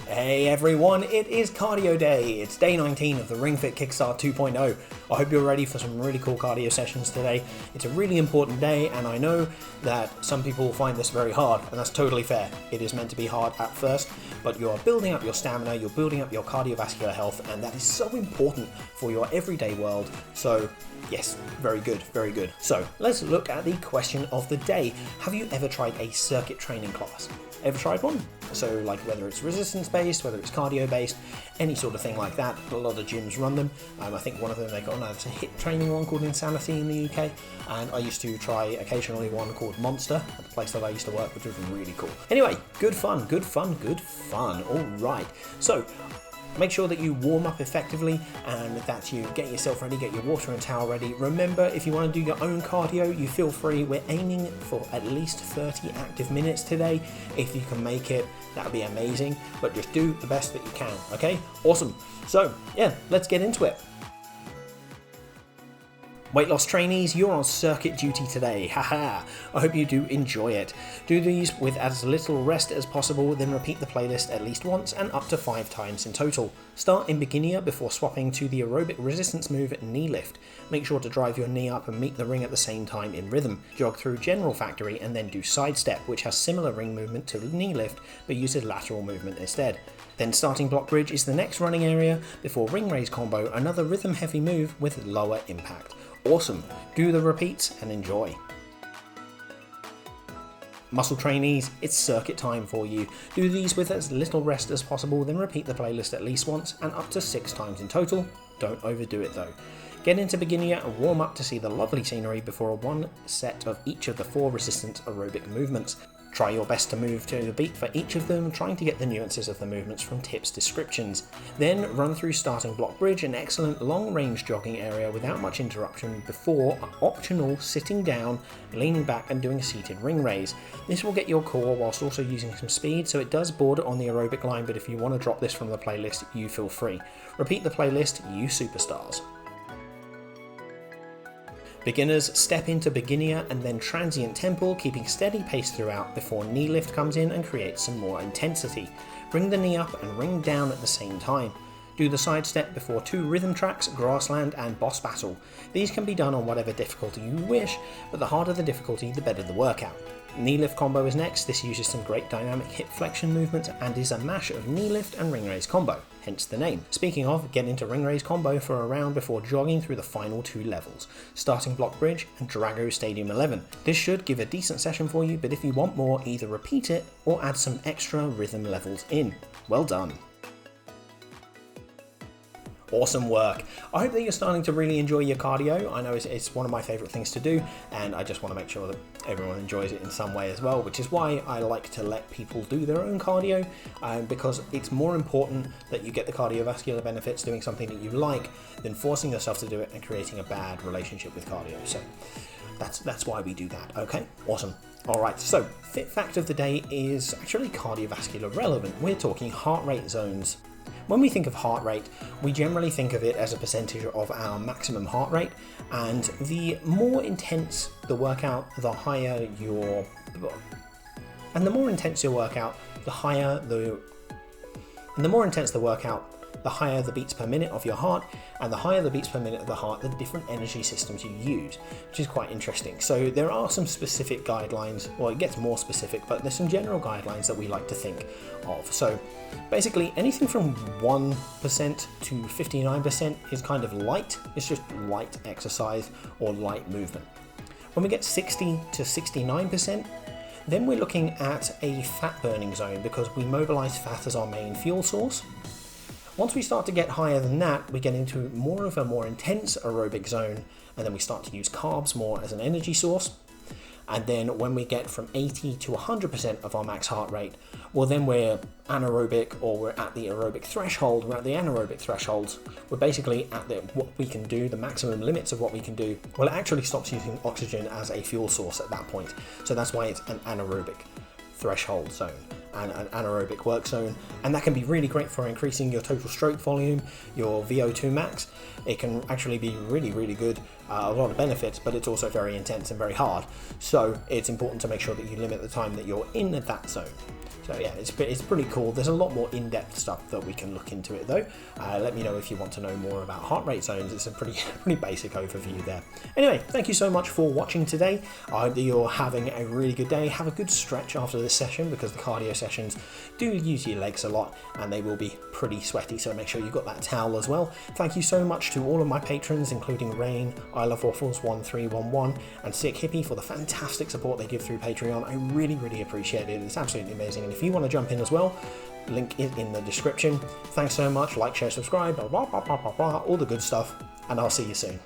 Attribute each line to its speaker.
Speaker 1: Hey everyone, it is cardio day. It's day 19 of the Ring Fit Kickstart 2.0. I hope you're ready for some really cool cardio sessions today. It's a really important day, and I know that some people find this very hard, and that's totally fair. It is meant to be hard at first, but you're building up your stamina, you're building up your cardiovascular health, and that is so important for your everyday world. So yes, very good, very good. So let's look at the question of the day. Have you ever tried a circuit training class? Ever tried one? So like whether it's resistance based, whether it's cardio based, any sort of thing like that. A lot of gyms run them. I think one of them they got a HIIT training one called Insanity in the UK, and I used to try occasionally one called Monster at the place that I used to work, which was really cool. Anyway, good fun, good fun, good fun. All right. So make sure that you warm up effectively and that you get yourself ready, get your water and towel ready. Remember, if you want to do your own cardio, you feel free. We're aiming for at least 30 active minutes today. If you can make it, that would be amazing, but just do the best that you can, okay? Awesome. So yeah, let's get into it. Weight loss trainees, you're on circuit duty today, haha. I hope you do enjoy it. Do these with as little rest as possible, then repeat the playlist at least once and up to 5 times in total. Start in beginner before swapping to the aerobic resistance move knee lift. Make sure to drive your knee up and meet the ring at the same time in rhythm. Jog through general factory and then do side step, which has similar ring movement to knee lift but uses lateral movement instead. Then starting block bridge is the next running area before ring raise combo, another rhythm heavy move with lower impact. Awesome, do the repeats and enjoy. Muscle trainees, it's circuit time for you. Do these with as little rest as possible, then repeat the playlist at least once and up to 6 times in total. Don't overdo it though. Get into beginner and warm up to see the lovely scenery before one set of each of the 4 resistance aerobic movements. Try your best to move to the beat for each of them, trying to get the nuances of the movements from tips descriptions. Then run through starting block bridge, an excellent long range jogging area without much interruption before optional sitting down, leaning back and doing a seated ring raise. This will get your core whilst also using some speed, so it does border on the aerobic line, but if you want to drop this from the playlist, you feel free. Repeat the playlist, you superstars. Beginners, step into beginner and then transient tempo, keeping steady pace throughout before knee lift comes in and creates some more intensity. Bring the knee up and ring down at the same time. Do the side step before 2 rhythm tracks, grassland and boss battle. These can be done on whatever difficulty you wish, but the harder the difficulty, the better the workout. Knee lift combo is next. This uses some great dynamic hip flexion movement and is a mash of knee lift and ring raise combo, hence the name. Speaking of, get into ring raise combo for a round before jogging through the final 2 levels, starting block bridge and Drago Stadium 11. This should give a decent session for you, but if you want more, either repeat it or add some extra rhythm levels in. Well done. Awesome work. I hope that you're starting to really enjoy your cardio. I know it's one of my favorite things to do, and I just want to make sure that everyone enjoys it in some way as well, which is why I like to let people do their own cardio, because it's more important that you get the cardiovascular benefits doing something that you like than forcing yourself to do it and creating a bad relationship with cardio. So that's why we do that. Okay, awesome. All right, so fit fact of the day is actually cardiovascular relevant. We're talking heart rate zones. When we think of heart rate, we generally think of it as a percentage of our maximum heart rate, and the more intense the workout, the higher your... And the more intense your workout, the higher the... And the more intense the workout, the higher the beats per minute of your heart, and the higher the beats per minute of the heart, the different energy systems you use, which is quite interesting. So there are some specific guidelines, well, it gets more specific, but there's some general guidelines that we like to think of. So basically anything from 1% to 59% is kind of light. It's just light exercise or light movement. When we get 60 to 69%, then we're looking at a fat burning zone, because we mobilize fat as our main fuel source. Once we start to get higher than that, we get into more of a more intense aerobic zone, and then we start to use carbs more as an energy source. And then when we get from 80 to 100% of our max heart rate, well then we're anaerobic, or we're at the aerobic threshold, we're at the anaerobic thresholds. We're basically at what we can do, the maximum limits of what we can do. Well, it actually stops using oxygen as a fuel source at that point. So that's why it's an anaerobic threshold zone. and an anaerobic work zone, and that can be really great for increasing your total stroke volume, your VO2 max. It can actually be really, really good, a lot of benefits, but it's also very intense and very hard. So it's important to make sure that you limit the time that you're in that zone. So yeah, it's pretty cool. There's a lot more in-depth stuff that we can look into it though. Let me know if you want to know more about heart rate zones. It's a pretty basic overview there. Anyway, thank you so much for watching today. I hope that you're having a really good day. Have a good stretch after this session, because the cardio sessions do use your legs a lot and they will be pretty sweaty, so make sure you've got that towel as well. Thank you so much to all of my patrons, including Rain, I Love Waffles 1311 and Sick Hippie, for the fantastic support they give through Patreon. I really, really appreciate it. It's absolutely amazing. And if you want to jump in as well, link is in the description. Thanks so much. Like, share, subscribe, blah, blah, blah, blah, blah, blah, all the good stuff, and I'll see you soon.